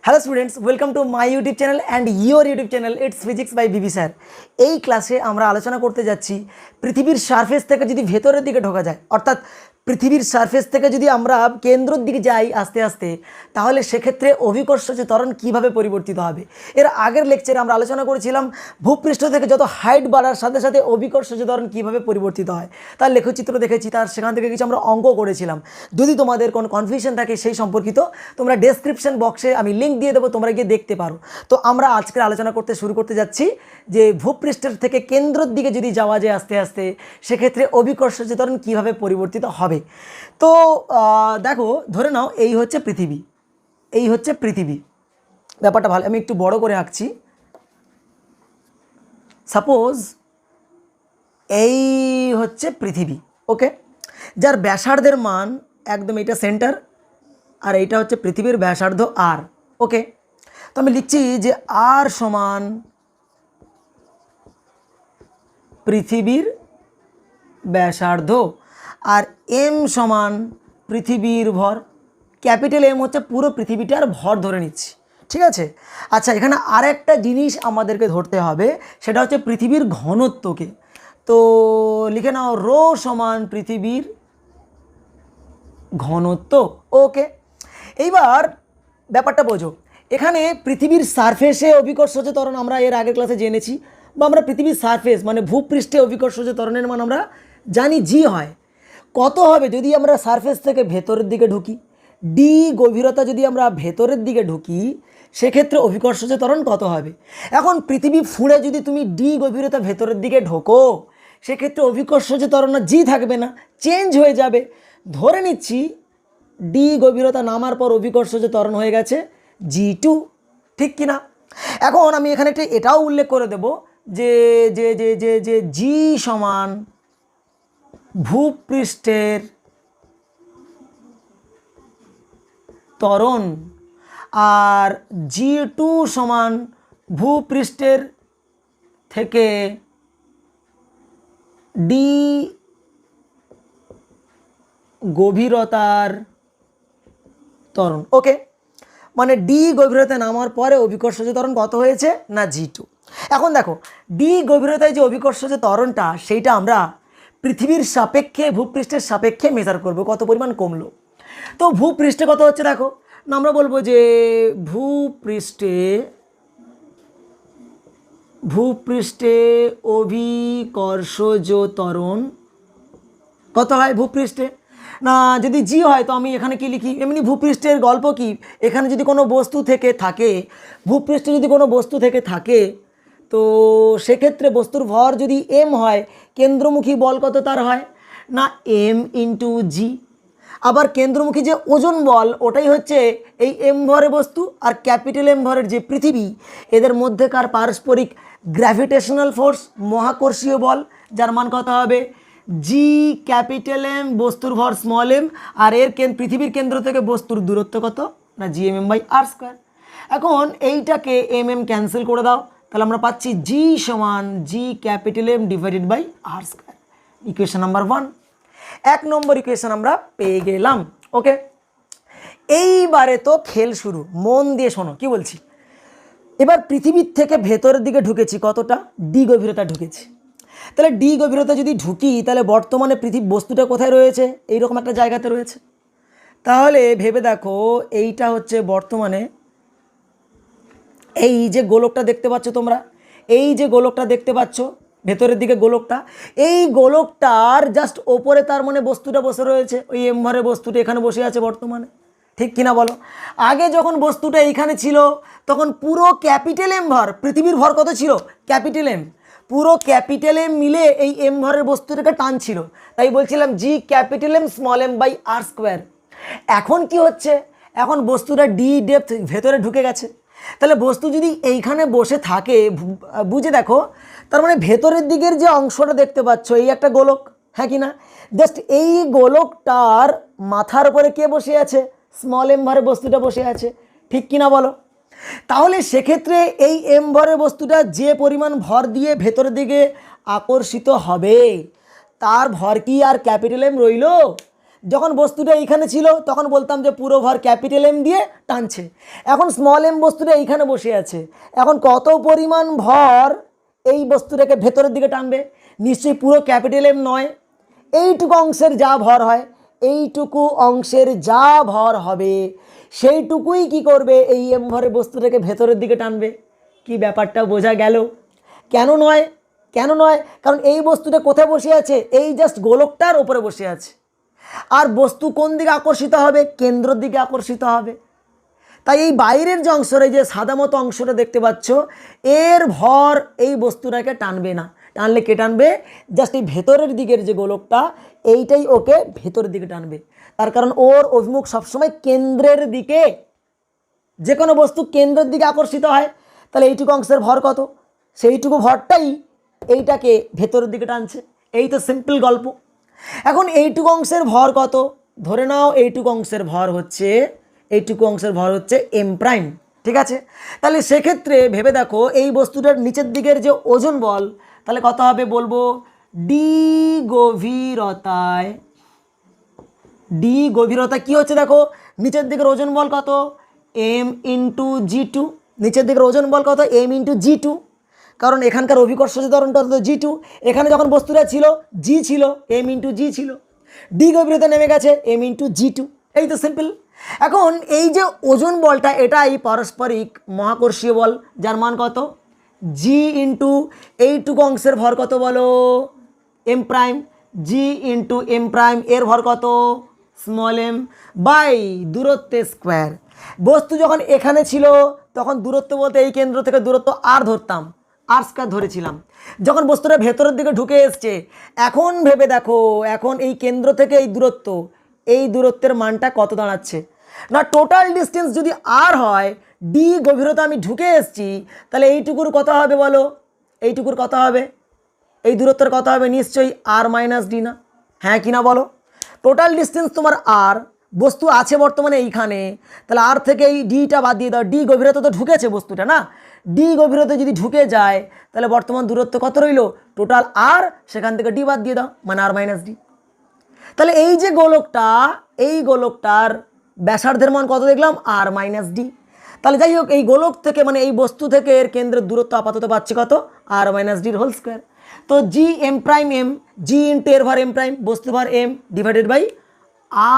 Hello students, welcome to my YouTube channel and your YouTube channel it's physics by BB sir. এই ক্লাসে আমরা আলোচনা করতে যাচ্ছি পৃথিবীর সারফেস থেকে যদি ভেতরের দিকে ঢোকা যায়, অর্থাৎ পৃথিবীর সারফেস থেকে যদি আমরা কেন্দ্রের দিকে যাই আস্তে আস্তে, তাহলে সেক্ষেত্রে অভিকর্ষ যে ত্বরণ কীভাবে পরিবর্তিত হবে। এর আগের লেকচারে আমরা আলোচনা করেছিলাম ভূপৃষ্ঠ থেকে যত হাইট বাড়ার সাথে সাথে অভিকর্ষ যে ত্বরণ কীভাবে পরিবর্তিত হয় তার লেখচিত্র দেখেছি, তার সেখান থেকে কিছু আমরা অঙ্ক করেছিলাম। যদি তোমাদের কোনো কনফিউশন থাকে সেই সম্পর্কিত, তোমরা ডেসক্রিপশন বক্সে আমি লিঙ্ক দিয়ে দেবো, তোমরা গিয়ে দেখতে পারো। তো আমরা আজকের আলোচনা শুরু করতে যাচ্ছি যে ভূপৃষ্ঠের থেকে কেন্দ্রের দিকে যদি যাওয়া যায় আস্তে আস্তে, সেক্ষেত্রে অভিকর্ষ যে ত্বরণ কীভাবে পরিবর্তিত হবে। তো দেখো, ধরে নাও এই হচ্ছে পৃথিবী, এই হচ্ছে পৃথিবী। ব্যাপারটা ভালো, আমি একটু বড় করে আঁকছি। সাপোজ এই হচ্ছে পৃথিবী, ওকে, যার ব্যাসার্ধের মান একদম এটা সেন্টার, আর এইটা হচ্ছে পৃথিবীর ব্যাসার্ধ আর, ওকে। তো আমি লিখছি যে আর সমান পৃথিবীর ব্যাসার্ধ আর এম সমান পৃথিবীর ভর। ক্যাপিটাল এম হচ্ছে পুরো পৃথিবীটার ভর ধরে নিচ্ছি, ঠিক আছে। আচ্ছা, এখানে আরেকটা জিনিস আমাদেরকে ধরতে হবে, সেটা হচ্ছে পৃথিবীর ঘনত্বকে। তো লিখে নাও রো সমান পৃথিবীর ঘনত্ব, ওকে। এইবার ব্যাপারটা বোঝো, এখানে পৃথিবীর সারফেসে অভিকর্ষ যে ত্বরণ আমরা এর আগের ক্লাসে জেনেছি, বা আমরা পৃথিবীর সারফেস মানে ভূপৃষ্ঠে অভিকর্ষ যে ত্বরণের মান আমরা জানি জি হয়। কত হবে যদি আমরা সারফেস থেকে ভেতরের দিকে ঢুকি, ডি গভীরতা যদি আমরা ভেতরের দিকে ঢুকি, সেক্ষেত্রে অভিকর্ষ যে ত্বরণ কত হবে। এখন পৃথিবী ফুঁড়ে যদি তুমি ডি গভীরতা ভেতরের দিকে ঢোকো, সেক্ষেত্রে অভিকর্ষ যে ত্বরণ জি থাকবে না, চেঞ্জ হয়ে যাবে। ধরে নিচ্ছি ডি গভীরতা নামার পর অভিকর্ষ যে ত্বরণ হয়ে গেছে G2, ঠিক কিনা। এখন আমি এখানে একটা এটাও উল্লেখ করে দেব যে যে যে যে যে জি সমান ভূপৃষ্ঠের ত্বরণ আর G2 সমান ভূপৃষ্ঠের থেকে ডি গভীরতার ত্বরণ, ওকে। মানে ডি গভীরতায় নামার পরে অভিকর্ষ যে ত্বরণ কত হয়েছে না G2। এখন দেখো, ডি গভীরতায় যে অভিকর্ষ যে ত্বরণটা, সেইটা আমরা পৃথিবীর সাপেক্ষে ভূপৃষ্ঠের সাপেক্ষে মেজার করব, কত পরিমাণ কমলো। তো ভূপৃষ্ঠে কত হচ্ছে দেখো না, আমরা বলবো যে ভূপৃষ্ঠে অভিকর্ষজ ত্বরণ কত হয় ভূপৃষ্ঠে না। যদি জি হয় তো আমি এখানে কি লিখি, এমনি ভূপৃষ্ঠের গল্প কি, এখানে যদি কোনো বস্তু থেকে থাকে, ভূপৃষ্ঠে যদি কোনো বস্তু থেকে থাকে, তো সেক্ষেত্রে বস্তুর ভর যদি এম হয়, কেন্দ্রমুখী বল কত তার হয় না এম ইন্টু জি। আবার কেন্দ্রমুখী যে ওজন বল, ওটাই হচ্ছে এই এম ভরের বস্তু আর ক্যাপিটাল এম ভরের যে পৃথিবী, এদের মধ্যেকার পারস্পরিক গ্র্যাভিটেশনাল ফোর্স, মহাকর্ষীয় বল, যার মান কত হবে জি ক্যাপিটাল এম, বস্তুর ভর স্মল এম, আর এর পৃথিবীর কেন্দ্র থেকে বস্তুর দূরত্ব কত না G M M by R square. এখন এইটাকে এম এম ক্যান্সেল করে দাও, তাহলে আমরা পাচ্ছি জি সমান G capital M divided by R square. Equation number 1, 1 নম্বর ইকুয়েশন আমরা পেয়ে গেলাম, ওকে। এইবারে তো খেল শুরু, মন দিয়ে শোনো কি বলছি। এবার পৃথিবীর থেকে ভেতরের দিকে ঢুকেছি, কতটা ডি গভীরতা ঢুকেছি। তাহলে ডি গভীরতা যদি ঢুকি, তাহলে বর্তমানে পৃথিবী বস্তুটা কোথায় রয়েছে, এইরকম একটা জায়গাতে রয়েছে। তাহলে ভেবে দেখো, এইটা হচ্ছে বর্তমানে এই যে গোলকটা দেখতে পাচ্ছ তোমরা, এই যে গোলকটা দেখতে পাচ্ছ ভেতরের দিকে গোলকটা, এই গোলকটার জাস্ট ওপরে তার মানে বস্তুটা বসে রয়েছে, ওই এম ভরের বস্তুটা এখানে বসে আছে বর্তমানে, ঠিক কিনা বলো। আগে যখন বস্তুটা এইখানে ছিল, তখন পুরো ক্যাপিটাল এম ভর, পৃথিবীর ভর কত ছিল ক্যাপিটাল এম, পুরো ক্যাপিটাল এম মিলে এই এম ভরের বস্তুটাকে টানছিল, তাই বলছিলাম G capital M small M by R square. এখন কি হচ্ছে, এখন বস্তুটা ডি ডেপথ ভেতরে ঢুকে গেছে। তাহলে বস্তু যদি এইখানে বসে থাকে, বুঝে দেখো, তার মানে ভেতরের দিকের যে অংশটা দেখতে পাচ্ছ, এই একটা গোলক, হ্যাঁ কি না। জাস্ট এই গোলকটার মাথার উপরে কে বসে আছে, স্মল এম ভরের বস্তুটা বসে আছে, ঠিক কিনা বলো। তাহলে সেক্ষেত্রে এই এম ভরের বস্তুটা যে পরিমাণ ভর দিয়ে ভেতরের দিকে আকর্ষিত হবে, তার ভর কি আর ক্যাপিটাল এম রইল, যখন বস্তুটা এইখানে ছিল তখন বলতাম যে পুরো ভর ক্যাপিটাল এম দিয়ে টানছে, এখন স্মল এম বস্তুটা এইখানে বসে আছে, এখন কত পরিমাণ ভর এই বস্তুটাকে ভেতরের দিকে টানবে? নিশ্চয়ই পুরো ক্যাপিটাল এম নয়, এইটুকু অংশের যা ভর হয়, এইটুকু অংশের যা ভর হবে সেইটুকুই কি করবে, এই এম ভরে বস্তুটাকে ভেতরের দিকে টানবে। কি ব্যাপারটা বোঝা গেল? কেন নয়? কেন নয়? কারণ এই বস্তুটা কোথায় বসে আছে? এই জাস্ট গোলকটার ওপরে বসে আছে, আর বস্তু কোন দিকে আকর্ষিত হবে? কেন্দ্রের দিকে আকর্ষিত হবে। তাই এই বাইরের যে অংশটা, এই যে সাদা মতো অংশটা দেখতে পাচ্ছ, এর ভর এই বস্তুটাকে টানবে না। টানলে কে টানবে? জাস্ট এই ভেতরের দিকের যে গোলকটা, এইটাই ওকে ভেতরের দিকে টানবে। তার কারণ ওর অভিমুখ সবসময় কেন্দ্রের দিকে। যে কোনো বস্তু কেন্দ্রের দিকে আকর্ষিত হয়, তাহলে এইটুকু অংশের ভর কত? সেইটুকু ভরটাই এইটাকে ভেতরের দিকে টানছে। এই তো সিম্পল গল্প। এখন এইটুকু অংশের ভর কত? ধরে নাও এইটুকু অংশের ভর হচ্ছে, এইটুকু অংশের ভর হচ্ছে এম প্রাইম, ঠিক আছে? তাহলে সেক্ষেত্রে ভেবে দেখো, এই বস্তুটার নিচের দিকের যে ওজন বল, তাহলে কত হবে বলবো? ডি গভীরতায়, ডি গভীরতা কি হচ্ছে দেখো, নিচের দিকের ওজন বল কত? এম ইন্টু জি টু। নিচের দিকের ওজন বল কত? এম ইন্টু জি টু। কারণ এখানকার অভিকর্ষ ত্বরণটা হতো জি টু, এখানে যখন বস্তুটা ছিল জি ছিল, এম ইন্টু জি ছিল, ডি গভীরতা নেমে গেছে এম ইন্টু জি টু। এই তো সিম্পল। এখন এই যে ওজন বলটা, এটাই পারস্পরিক মহাকর্ষীয় বল, যার মান কত? জি ইন্টু এইটুকু অংশের ভর কত বলো? M prime. G into M prime, এর ভর কত? স্মল এম বাই দূরত্বের স্কোয়ার। বস্তু যখন এখানে ছিল তখন দূরত্ব বলতে এই কেন্দ্র থেকে দূরত্ব আর ধরতাম, আর স্কোয়ার ধরেছিলাম। যখন বস্তুটা ভেতরের দিকে ঢুকে এসছে, এখন ভেবে দেখো, এখন এই কেন্দ্র থেকে এই দূরত্ব, এই দূরত্বের মানটা কত দাঁড়াচ্ছে না? টোটাল ডিস্টেন্স যদি আর হয়, ডি গভীরতা আমি ঢুকে এসছি, তাহলে এইটুকুর কত হবে বলো? এইটুকুর কত হবে? এই দূরত্বের কত হবে? নিশ্চয়ই আর মাইনাস ডি না? হ্যাঁ কি না বলো? টোটাল ডিস্টেন্স তোমার আর, বস্তু আছে বর্তমানে এইখানে, তাহলে আর থেকে এই ডিটা বাদ দিয়ে দাও। ডি গভীরতা তো ঢুকেছে বস্তুটা না, ডি গভীরতা যদি ঢুকে যায় তাহলে বর্তমান দূরত্ব কত রইল? টোটাল আর, সেখান থেকে ডি বাদ দিয়ে দাও, মানে আর মাইনাস ডি। তাহলে এই যে গোলকটা, এই গোলকটার ব্যাসার্ধের মান কত দেখলাম? আর মাইনাস ডি। তাহলে যাই হোক, এই গোলক থেকে মানে এই বস্তু থেকে এর কেন্দ্রের দূরত্ব আপাতত পাচ্ছে কত? আর মাইনাস ডির হোল স্কোয়ার। তো G M prime M, G into এর ভর এম প্রাইম, বস্তু ভর M divided by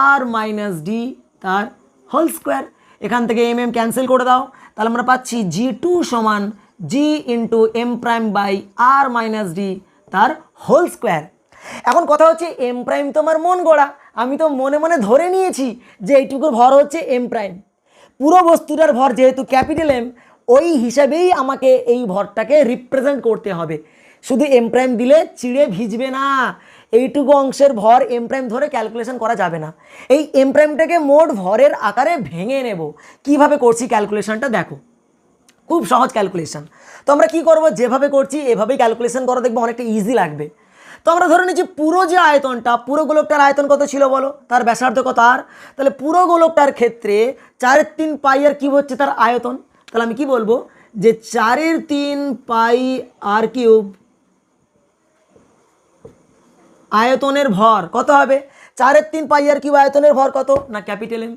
R minus D তার হোল স্কোয়ার। এখান থেকে এম এম ক্যান্সেল করে দাও, তাহলে আমরা পাচ্ছি জি টু সমান G into M prime by R minus D তার হোল স্কোয়ার। এখন কথা হচ্ছে, এম প্রাইম তো আমার মন গড়া, আমি তো মনে মনে ধরে নিয়েছি যে এইটুকুর ভর হচ্ছে এম প্রাইম। পুরো বস্তুটার ভর যেহেতু ক্যাপিটাল এম, ওই হিসাবেই আমাকে এই ভরটাকে রিপ্রেজেন্ট করতে হবে। শুধু এম প্রাইম দিলে চিড়ে ভিজবে না, এইটুকু অংশের ভর এম প্রাইম ধরে ক্যালকুলেশন করা যাবে না। এই এম প্রাইমটাকে মোট ভরের আকারে ভেঙে নেব। কিভাবে করছি ক্যালকুলেশনটা দেখো, খুব সহজ ক্যালকুলেশন। তো আমরা কি করব, যেভাবে করছি এভাবেই ক্যালকুলেশন করা, দেখবো অনেকটা ইজি লাগবে। তো আমরা ধরে নিচ্ছি পুরো যে আয়তনটা, পুরো গোলকটার আয়তন কত ছিল বলো? তার ব্যাসার্ধ কত আর? তাহলে পুরো গোলকটার ক্ষেত্রে 4/3 পাই আর কিউব হচ্ছে তার আয়তন। তাহলে আমি কি বলবো, যে 4/3 পাই আর কিউব আয়তনের ভর কত হবে? 4/3 পাই আর কিউব আয়তনের ভর কত না? Capital M,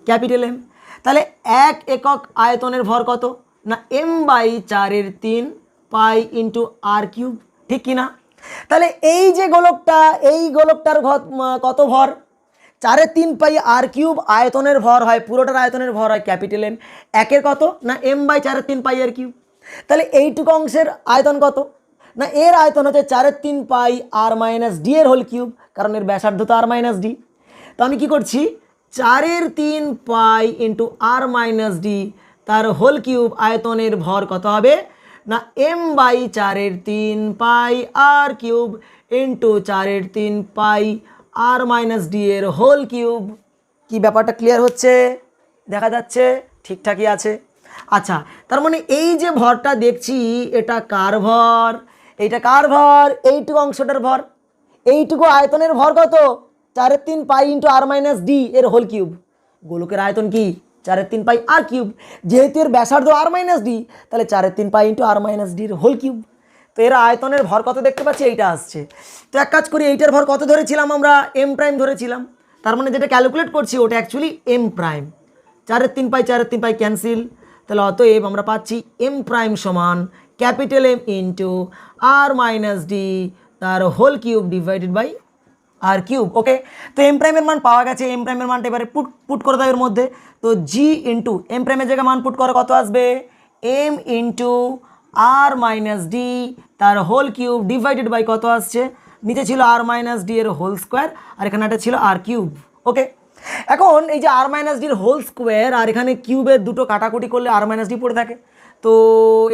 capital M. তাহলে 1 একক আয়তনের ভর কত না? M by 4/3 pi into R cube, ঠিক কি না? তাহলে এই যে গোলকটা, এই গোলকটার কত ভর? 4/3 পাই আর কিউব আয়তনের ভর হয়, পুরোটার আয়তনের ভর হয় ক্যাপিটাল এম। একের কত না? M by 4/3 pi R cube. তাহলে এইটুকু অংশের আয়তন কত না? এর আয়তন হচ্ছে 4/3 পাই আর মাইনাস ডি এর হোল কিউব, কারণ এর ব্যাসার্ধ তো আর মাইনাস ডি। তো আমি কি করছি, 4/3 pi into R minus D তার হোল কিউব আয়তনের ভর কত হবে না? M by 4/3 pi R cube into 4/3 pi R minus D এর হোল কিউব। কি ব্যাপারটা ক্লিয়ার হচ্ছে? দেখা যাচ্ছে ঠিকঠাকই আছে। আচ্ছা, তার মানে এই যে ভরটা দেখছি, এটা কার ভর? এইটা কার ভর? এইটুকু অংশটার ভর। এইটুকু আয়তনের ভর কত? 4/3 pi into R minus D এর হোল কিউব। গোলকের আয়তন কি? 4/3 পাই আর কিউব। যেহেতু এর ব্যাসার্ধ আর মাইনাস ডি, তাহলে 4/3 পাই ইন্টু আর মাইনাস ডির হোল কিউব। তো এর আয়তনের ভর কত দেখতে পাচ্ছি, এইটা আসছে। তো এক কাজ করি, এইটার ভর কত ধরেছিলাম আমরা, এম প্রাইম ধরেছিলাম, তার মানে যেটা ক্যালকুলেট করছি ওটা অ্যাকচুয়ালি এম প্রাইম। 4/3 ক্যান্সেল, তাহলে অতএব আমরা পাচ্ছি এম প্রাইম সমান capital M into R minus D তার whole cube divided by R cube. Okay, তো এম প্রাইমের মান পাওয়া গেছে, এম প্রাইমের মানটা এবারে পুট করে দাও এর মধ্যে। তো জি ইন্টু এম প্রাইমের জায়গায় মান পুট করে কত আসবে, M into R minus D তার হোল কিউব ডিভাইডেড বাই কত আসছে, নিচে ছিল আর মাইনাস ডি এর হোল স্কোয়ার আর এখানে একটা ছিল আর কিউব। ওকে, এখন এই যে আর মাইনাস ডির হোল স্কোয়ার আর এখানে কিউবের দুটো কাটাকুটি করলে আর মাইনাস ডি পড়ে থাকে, তো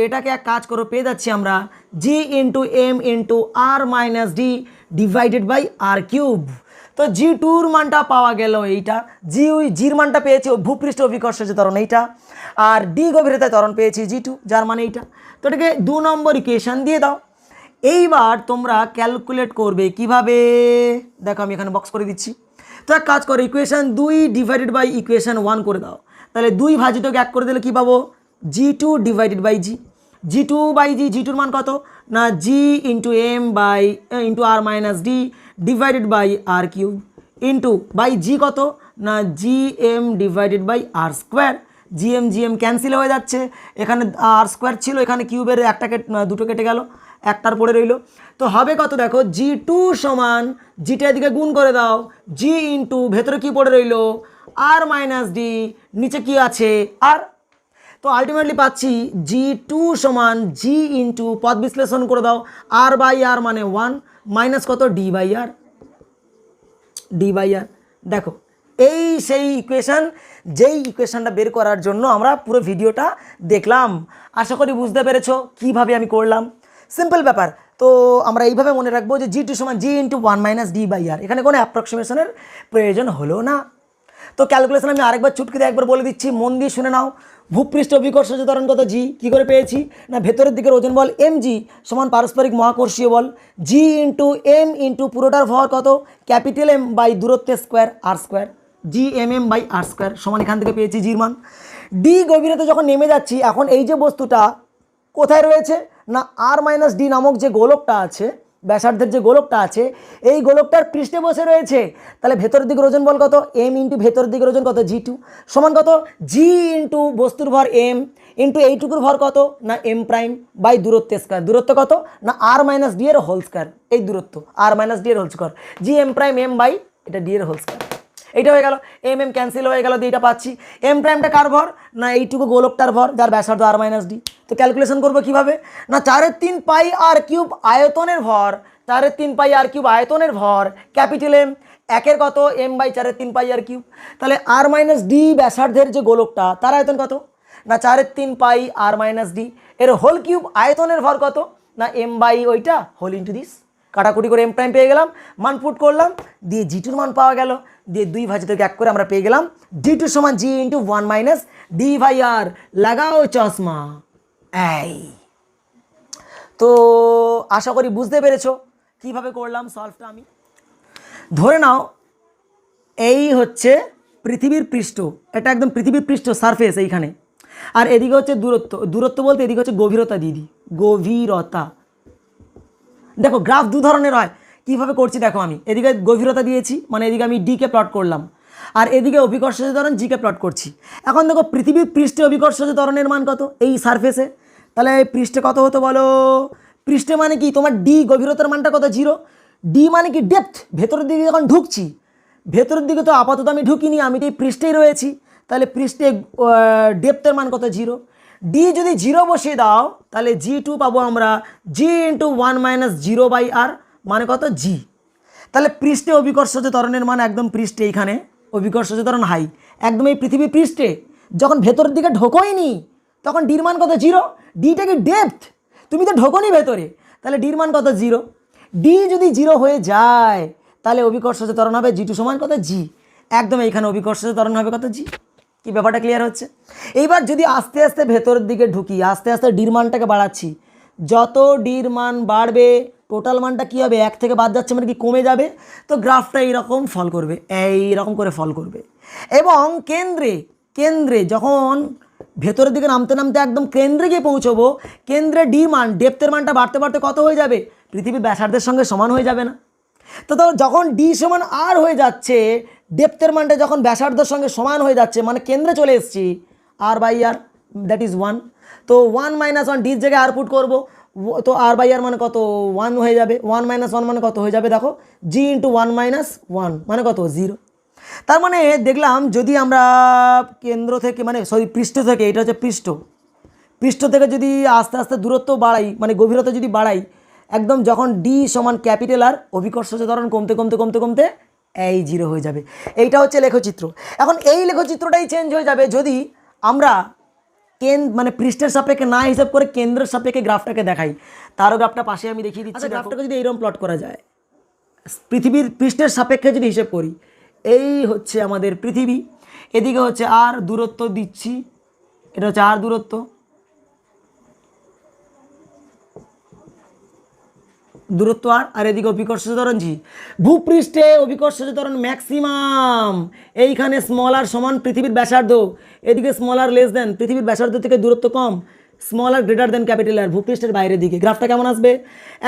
এটাকে এক কাজ করো, পেয়ে যাচ্ছি আমরা G into M into R minus D divided by R cube. তো জি টুর মানটা পাওয়া গেল এইটা, জির মানটা পেয়েছি ভূপৃষ্ঠ অভিকর্ষজ ত্বরণ এইটা, আর ডি গভীরতায় ত্বরণ পেয়েছি জি টু, যার মানে এইটা। তো এটাকে 2 নম্বর ইকুয়েশন দিয়ে দাও। এইবার তোমরা ক্যালকুলেট করবে কিভাবে, দেখো আমি এখানে বক্স করে দিচ্ছি। তো এক কাজ করো, ইকুয়েশন 2 ডিভাইডেড বাই ইকুয়েশন 1 করে দাও, তাহলে 2 ভাজিতকে 1 করে দিলে কী পাবো, G two divided by G, G two by G, G টুর মান কত না G into M by into R minus D divided by R cube into by G কত না G M divided by R square, G M cancel হয়ে যাচ্ছে, এখানে আর square ছিল, এখানে কিউবের দুটো কেটে গেল, একটার পড়ে রইল। তো হবে কত দেখো, জি টু সমান জিটা এদিকে গুণ করে দাও, জি ইন্টু ভেতরে কি পড়ে রইল আর মাইনাস ডি, নিচে কি আছে আর। তো আলটিমেটলি পাচ্ছি জি টু সমান জি ইন্টু পদ বিশ্লেষণ করে দাও আর বাই আর মানে 1 মাইনাস কত D by R, D by R. দেখো এই সেই ইকুয়েশান, যেই ইকুয়েশানটা বের করার জন্য আমরা পুরো ভিডিওটা দেখলাম। আশা করি বুঝতে পেরেছো কীভাবে আমি করলাম, সিম্পল ব্যাপার। তো আমরা এইভাবে মনে রাখবো যে জি টু সমান G into 1 minus D by আর, এখানে কোনো অ্যাপ্রক্সিমেশনের প্রয়োজন হলো না। তো ক্যালকুলেশন আমি আরেকবার চুটকি দিয়ে একবার বলে দিচ্ছি, মন দিয়ে শুনে নাও। ভূপৃষ্ঠ অভিকর্ষজ ত্বরণ কত জি, কী করে পেয়েছি না ভেতরের দিকের ওজন বল এম জি সমান পারস্পরিক মহাকর্ষীয় বল জি ইন্টু এম ইন্টু পুরোটার ভর কত ক্যাপিটাল এম বাই দূরত্বের square R square, G M by R square সমান এখান থেকে পেয়েছি জির মান। ডি গভীরতা যখন নেমে যাচ্ছি, এখন এই যে বস্তুটা কোথায় রয়েছে না আর মাইনাস ডি নামক যে গোলকটা আছে, ব্যাসার্ধের যে গোলকটা আছে, এই গোলকটার পৃষ্ঠে বসে রয়েছে, তাহলে ভেতরের দিকের ওজন বল কত এম ইন্টু ভেতরের দিকের ওজন কত জি টু সমান কত জি ইন্টু বস্তুর ভর এম ইন্টু এইটুকুর ভর কত না এম প্রাইম বাই দূরত্বের স্কোয়ার, দূরত্ব কত না আর মাইনাস ডি এর হোল স্কোয়ার, এই দূরত্ব আর মাইনাস ডি এর whole square, G M prime M by এটা ডি এর হোল স্কোয়ার। এইটা হয়ে গেল, এম ক্যান্সেল হয়ে গেল, দিয়ে এটা পাচ্ছি এম প্রাইমটা কার ভর না এইটুকু গোলকটার ভর যার ব্যাসার্ধ আর মাইনাস ডি। তো ক্যালকুলেশন করবো কীভাবে না 4/3 পাই আর কিউব আয়তনের ভর, 4/3 পাই আর কিউব আয়তনের ভর ক্যাপিটাল এম, একের কত M by 4/3 pi R cube, তাহলে আর মাইনাস ডি ব্যাসার্ধের যে গোলকটা তার আয়তন কত না 4/3 পাই আর মাইনাস ডি, এর হোল কিউব আয়তনের ভর কত না এম বাই ওইটা হোল ইন্টু দিস, কাটাকুটি করে এম প্রাইম পেয়ে গেলাম, মান পুট করলাম, দিয়ে জি টুর মান পাওয়া গেল, দিয়ে 2 ভাজিতকে 1 করে আমরা পেয়ে গেলাম জি টু সমান G into 1 minus D by আর। লাগাও চশমা। এই তো আশা করি বুঝতে পেরেছো কিভাবে করলাম সলভটা। আমি ধরে নাও এই হচ্ছে পৃথিবীর পৃষ্ঠ, এটা একদম পৃথিবীর পৃষ্ঠ সারফেস এইখানে, আর এদিকে হচ্ছে দূরত্ব, দূরত্ব বলতে এদিকে হচ্ছে গভীরতা, দিদি গভীরতা। দেখো গ্রাফ 2 ধরনের হয়, কীভাবে করছি দেখো, আমি এদিকে গভীরতা দিয়েছি মানে এদিকে আমি ডিকে প্লট করলাম, আর এদিকে অভিকর্ষজ ত্বরণ জিকে প্লট করছি। এখন দেখো পৃথিবীর পৃষ্ঠে অভিকর্ষজ ত্বরণের মান কত এই সারফেসে, তাহলে পৃষ্ঠে কত হতো বলো, পৃষ্ঠে মানে কি তোমার ডি গভীরতার মানটা কত 0, ডি মানে কি ডেপথ, ভেতরের দিকে যখন ঢুকছি, ভেতরের দিকে তো আপাতত আমি ঢুকিনি, আমি তো এই পৃষ্ঠেই রয়েছি, তাহলে পৃষ্ঠে ডেপথের মান কত 0, ডি যদি 0 বসিয়ে দাও তাহলে জি টু পাবো আমরা জি ইন্টু 1 মাইনাস 0 বাই আর মানে কত জি। তাহলে পৃষ্ঠে অভিকর্ষজ ত্বরণের মান একদম পৃষ্ঠে, এইখানে অভিকর্ষজ ত্বরণ হাই একদম এই পৃথিবী পৃষ্ঠে, যখন ভেতরের দিকে ঢোকোইনি তখন ডির মান কত 0, ডিটা কি ডেপথ, তুমি তো ঢোকোনি ভেতরে, তাহলে ডির মান কত 0, ডি যদি 0 হয়ে যায় তাহলে অভিকর্ষজ ত্বরণ হবে জি টু সমান কত জি, একদম এইখানে অভিকর্ষজ ত্বরণ হবে কত জি। কি ব্যাপারটা ক্লিয়ার হচ্ছে? এইবার যদি আস্তে আস্তে ভেতরের দিকে ঢুকি, আস্তে আস্তে ডির মানটাকে বাড়াচ্ছি, যত ডির মান বাড়বে টোটাল মানটা কী হবে 1 থেকে বাদ যাচ্ছে মানে কি কমে যাবে, তো গ্রাফটা এইরকম ফল করবে, এইরকম করে ফল করবে। এবং কেন্দ্রে কেন্দ্রে যখন ভেতরের দিকে নামতে নামতে একদম কেন্দ্রে গিয়ে পৌঁছবো, কেন্দ্রে ডি মান ডেপ্থের মানটা বাড়তে বাড়তে কত হয়ে যাবে, পৃথিবীর ব্যাসার্ধের সঙ্গে সমান হয়ে যাবে না? তো যখন ডি সমান আর হয়ে যাচ্ছে, ডেপ্থের মানটা যখন ব্যাসার্ধের সঙ্গে সমান হয়ে যাচ্ছে, মানে কেন্দ্রে চলে এসেছি, আর বাই আর দ্যাট ইজ 1। তো 1 - 1 ডির জায়গায় আর পুট করবো, তো আর বাই আর মানে কত 1 হয়ে যাবে। 1 - 1 মানে কত হয়ে যাবে, দেখো জি ইন্টু 1 - 1 মানে কত 0। তার মানে দেখলাম যদি আমরা কেন্দ্র থেকে মানে সরি পৃষ্ঠ থেকে, এটা হচ্ছে পৃষ্ঠ থেকে যদি আস্তে আস্তে দূরত্ব বাড়াই, মানে গভীরতা যদি বাড়াই, একদম যখন ডি সমান ক্যাপিটাল আর, অভিকর্ষজ ত্বরণ কমতে কমতে কমতে কমতে এই 0 হয়ে যাবে। এইটা হচ্ছে লেখচিত্র। এখন এই লেখচিত্রটাই চেঞ্জ হয়ে যাবে যদি আমরা মানে পৃষ্ঠের সাপেক্ষে না হিসাব করে কেন্দ্রের সাপেক্ষে গ্রাফটাকে দেখাই। তারও গ্রাফটা পাশে আমি দেখিয়ে দিচ্ছি। গ্রাফটাকে যদি এইরকম প্লট করা যায়, পৃথিবীর পৃষ্ঠের সাপেক্ষে যদি হিসেব করি, এই হচ্ছে আমাদের পৃথিবী, এদিকে হচ্ছে আর দূরত্ব দিচ্ছি, এটা হচ্ছে আর দূরত্ব, আর এদিকে অভিকর্ষজ ত্বরণ জি। ভূপৃষ্ঠে অভিকর্ষজ ত্বরণ ম্যাক্সিমাম, এইখানে স্মল আর সমান পৃথিবীর ব্যাসার্ধ, এদিকে স্মল আর লেস দেন পৃথিবীর ব্যাসার্ধ থেকে দূরত্ব কম, স্মল আর গ্রেটার দেন ক্যাপিটাল আর, ভূপৃষ্ঠের বাইরের দিকে। গ্রাফটা কেমন আসবে,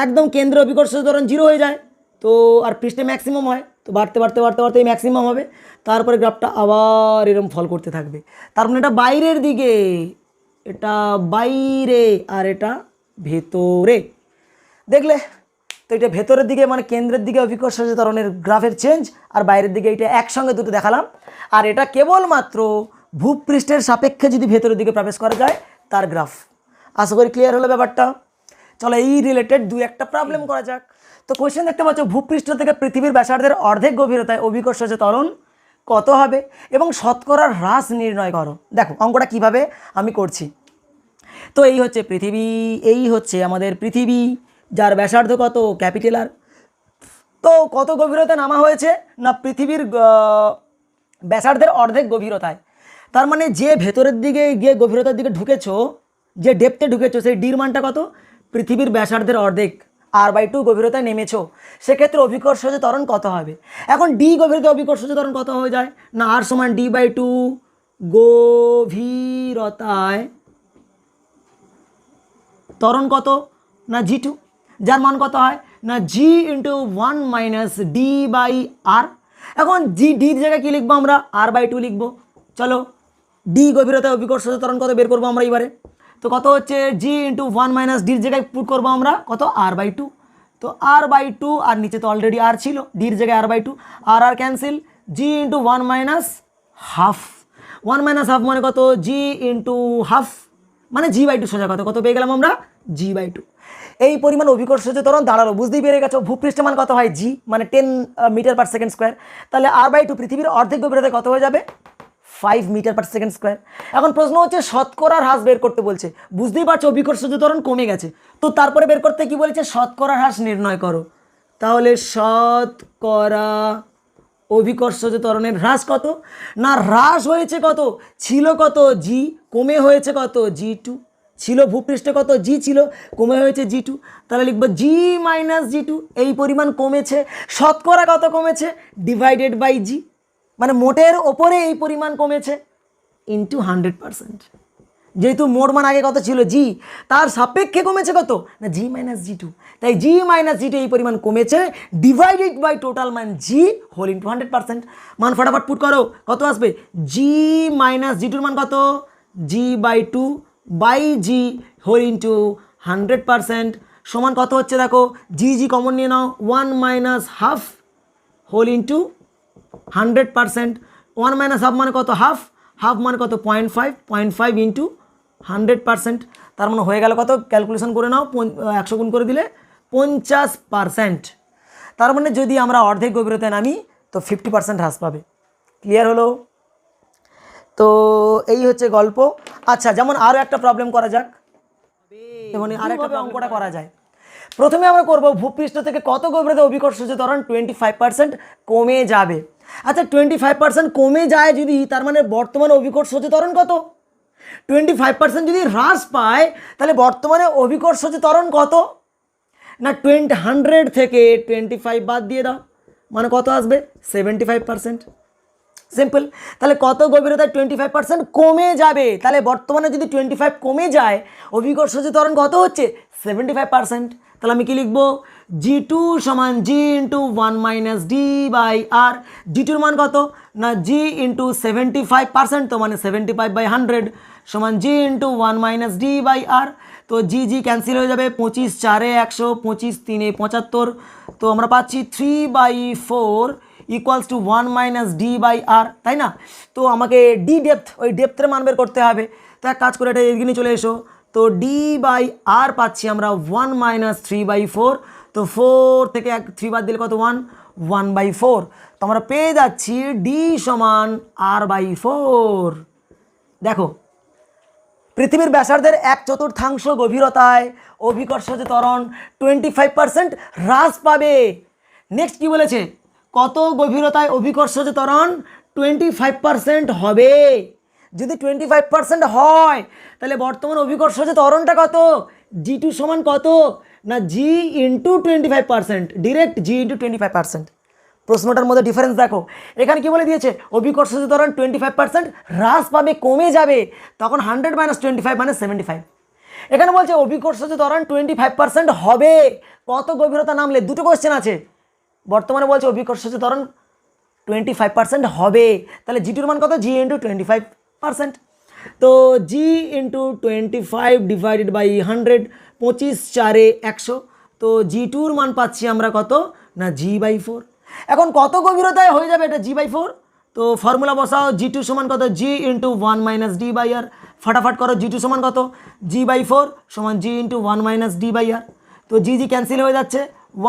একদম কেন্দ্রে অভিকর্ষজ ত্বরণ 0 হয়ে যায়, তো আর পৃষ্ঠে ম্যাক্সিমাম হয়, তো বাড়তে বাড়তে বাড়তে বাড়তে এই ম্যাক্সিমাম হবে, তারপরে গ্রাফটা আবার এরকম ফল করতে থাকবে। তার মানে এটা বাইরের দিকে, এটা বাইরে আর এটা ভেতরে। দেখলে তো এটা ভেতরের দিকে মানে কেন্দ্রের দিকে অভিকর্ষজ ত্বরণের গ্রাফের চেঞ্জ, আর বাইরের দিকে এটা একসঙ্গে দুটো দেখালাম। আর এটা কেবলমাত্র ভূপৃষ্ঠের সাপেক্ষে যদি ভেতরের দিকে প্রবেশ করা যায় তার গ্রাফ। আশা করি ক্লিয়ার হলো ব্যাপারটা। চলো এই রিলেটেড 2-1টা প্রবলেম করা যাক। তো কোয়েশ্চেন দেখতে পাচ্ছ, ভূপৃষ্ঠ থেকে পৃথিবীর ব্যাসার্ধের অর্ধেক গভীরতায় অভিকর্ষজ ত্বরণ কত হবে এবং শতকরার হ্রাস নির্ণয় করো। দেখো অঙ্কটা কিভাবে আমি করছি। তো এই হচ্ছে পৃথিবী, এই হচ্ছে আমাদের পৃথিবী, যার ব্যাসার্ধ কত ক্যাপিটাল আর। তো কত গভীরতায় নামা হয়েছে না, পৃথিবীর ব্যাসার্ধের অর্ধেক গভীরতায়। তার মানে যে ভেতরের দিকে গিয়ে গভীরতার দিকে ঢুকেছো, যে ডেপথে ঢুকেছো, সেই ডির মানটা কত, পৃথিবীর ব্যাসার্ধের অর্ধেক, r/2 গভীরতায় নেমেছো, সেক্ষেত্রে অভিকর্ষজ ত্বরণ কত হবে। এখন ডি গভীরতায় অভিকর্ষজ ত্বরণ কত হয়ে যায় না, r সমান d/2 গভীরতায় ত্বরণ কত না g2, যার মান কত হয় না g ইন্টু 1 - d/r। এখন ডির জায়গায় কী লিখবো আমরা, r/2 লিখবো। চলো ডি গভীরতায় অভিকর্ষজ ত্বরণ কত বের করবো আমরা এবারে। তো কত হচ্ছে g ইন্টু 1 - ডির জায়গায় পুট করবো আমরা কত, r/2। তো r/2, আর নিচে তো অলরেডি আর ছিল, ডির জায়গায় r/2, R cancel, g into 1 - half. 1 - half মানে কত, g ইন্টু হাফ মানে g/2 সোজা কত, কত পেয়ে গেলাম আমরা, g/2। এই পরিমাণ অভিকর্ষজ ত্বরণ দাঁড়ালো, বুঝতেই পেরে গেছো। ভূপৃষ্ঠ মান কত হয়, g মানে 10 মিটার/সেকেন্ড স্কোয়ার, তাহলে r/2 পৃথিবীর অর্ধেক গভীরতায় কত হয়ে যাবে, 5 মিটার/সেকেন্ড স্কোয়ার। এখন প্রশ্ন হচ্ছে শতকরার হ্রাস বের করতে বলছে, বুঝতেই পারছো অভিকর্ষজ ত্বরণ কমে গেছে, তো তারপরে বের করতে কি বলেছে, শতকরার হ্রাস নির্ণয় করো। তাহলে শতকরা অভিকর্ষজ ত্বরণের হ্রাস কত না, হ্রাস হয়েছে কত, ছিল কত g, কমে হয়েছে কত g2, ছিল ভূপৃষ্ঠে কত g ছিল, কমে হয়েছে g2, তাহলে লিখবো g - g2, এই পরিমাণ কমেছে। শতকরা কত কমেছে, ডিভাইডেড বাই g, মানে মোটের ওপরে এই পরিমাণ কমেছে ইন্টু 100%। যেহেতু মোট মান আগে কত ছিল g, তার সাপেক্ষে কমেছে কত না g - g2, তাই g - g2 এই পরিমাণ কমেছে, ডিভাইডেড বাই টোটাল মান g হোল ইন্টু 100%। মান ফটাফট পুট করো, কত আসবে, g - g2 মান কত, g/2 by g whole into 100% সমান কত হচ্ছে, দেখো g কমন নিয়ে নাও, 1 - হাফ হোল ইন্টু 100%। 1 - হাফ মানে কত, হাফ, হাফ মানে কত 0.5 ইন্টু 100%, তার মানে হয়ে গেল কত, ক্যালকুলেশন করে নাও, 100 গুণ করে দিলে 50%। তার মানে যদি আমরা অর্ধেক গভীরতায় নামি তো 50% হ্রাস পাবে। ক্লিয়ার হলো? তো এই হচ্ছে গল্প। আচ্ছা, যেমন আরও একটা প্রবলেম করা যাক, যেমন আরেকটা অঙ্কটা করা যায়। প্রথমে আমরা করব ভূপৃষ্ঠ থেকে কত গভীরতায় অভিকর্ষজ ত্বরণ 25% কমে যাবে। আচ্ছা 25% কমে যায় যদি, তার মানে বর্তমানে অভিকর্ষজ ত্বরণ কত, 25% যদি হ্রাস পায় তাহলে বর্তমানে অভিকর্ষজ ত্বরণ কত না, 100 থেকে 25 বাদ দিয়ে দাও, মানে কত আসবে 75%। সিম্পল। তাহলে কত গভীরতায় 25% কমে যাবে, তাহলে বর্তমানে যদি 25 কমে যায় অভিকর্ষজ ত্বরণ কত হচ্ছে 75%। তাহলে আমি কি লিখবো, G2 সমান G into 1 minus D by R. G2 মান কত না G ইন্টু 75%, তো মানে 75/100 সমান G into 1 minus D by R. তো জি জি ক্যান্সেল হয়ে যাবে, 25 4 100, 25 3 75, তো আমরা পাচ্ছি 3/4 equals to 1 minus D by R, তাই না? তো আমাকে ডি ডেপথ, ওই ডেপথের মান বের করতে হবে। তো এক কাজ করে এটা এগিয়ে চলে এসো, তো ডি বাই আর পাচ্ছি আমরা 1 মাইনাস 3/4, তো 4 থেকে 3 বাদ দিলে কত 1/4, তো আমরা পেয়ে যাচ্ছি ডি সমান r/4। দেখো পৃথিবীর ব্যাসার্ধের 1/4 গভীরতায় অভিকর্ষজ ত্বরণ 25% হ্রাস পাবে। নেক্সট কি বলেছে, কত গভীরতায় অভিকর্ষজ ত্বরণ 25% হবে। যদি 25% হয় তাহলে বর্তমান অভিকর্ষজ ত্বরণটা কত, G2 সমান কত না G into 25%, direct G into 25%। প্রশ্নটার মধ্যে ডিফারেন্স দেখো, এখানে কি বলে দিয়েছে অভিকর্ষজ ত্বরণ 25% হ্রাস পাবে, কমে যাবে, তখন 100 মাইনাস 25 মানে 75। এখানে বলছে অভিকর্ষজ ত্বরণ 25% হবে, কত গভীরতা নামলে, দুটো কোশ্চেন আছে। বর্তমানে বলছে অভিকর্ষজ ত্বরণ 25% হবে, তাহলে G2 মান কত G ইন্টু 25%, তো G ইন্টু 25 ডিভাইডেড বাই 100, 25 4 100, তো G2 মান পাচ্ছি আমরা কত না G/4। এখন কত গভীরতায় হয়ে যাবে এটা G/4, তো ফর্মুলা বসাও, G2 সমান কত G into 1 minus D by R, ফাটাফাট করো, G2 সমান কত G/4 সমান G into 1 minus D by R, তো জি জি ক্যান্সেল হয়ে যাচ্ছে,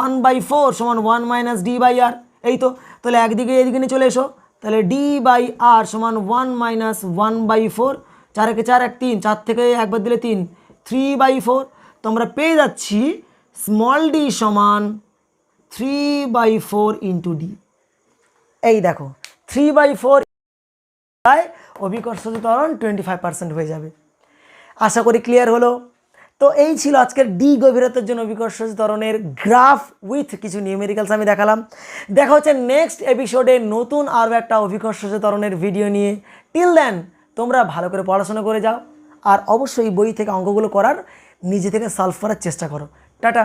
1/4 সমান 1 মাইনাস ডি বাই আর, এই তো। তাহলে একদিকে এদিকে নিয়ে চলে এসো, তাহলে ডি বাই আর সমান 1 মাইনাস 1/4, 4 একে 4 1 3, 4 থেকে একবার দিলে 3, 3/4, তো আমরা পেয়ে যাচ্ছি স্মল ডি সমান 3/4 ইন্টু ডি। এই দেখো 3/4 অভিকর্ষজ ত্বরণ 25% হয়ে যাবে। আশা করি ক্লিয়ার হলো। তো এই ছিল আজকের ডি গভীরতার জন্য অভিকর্ষজ ত্বরণের গ্রাফ উইথ কিছু নিউমেরিক্যালস আমি দেখালাম। দেখা হচ্ছে নেক্সট এপিসোডে নতুন আরও একটা অভিকর্ষজ ত্বরণের ভিডিও নিয়ে। টিল দেন তোমরা ভালো করে পড়াশোনা করে যাও, আর অবশ্যই বই থেকে অঙ্কগুলো করার নিজে থেকে সলভ করার চেষ্টা করো। টাটা।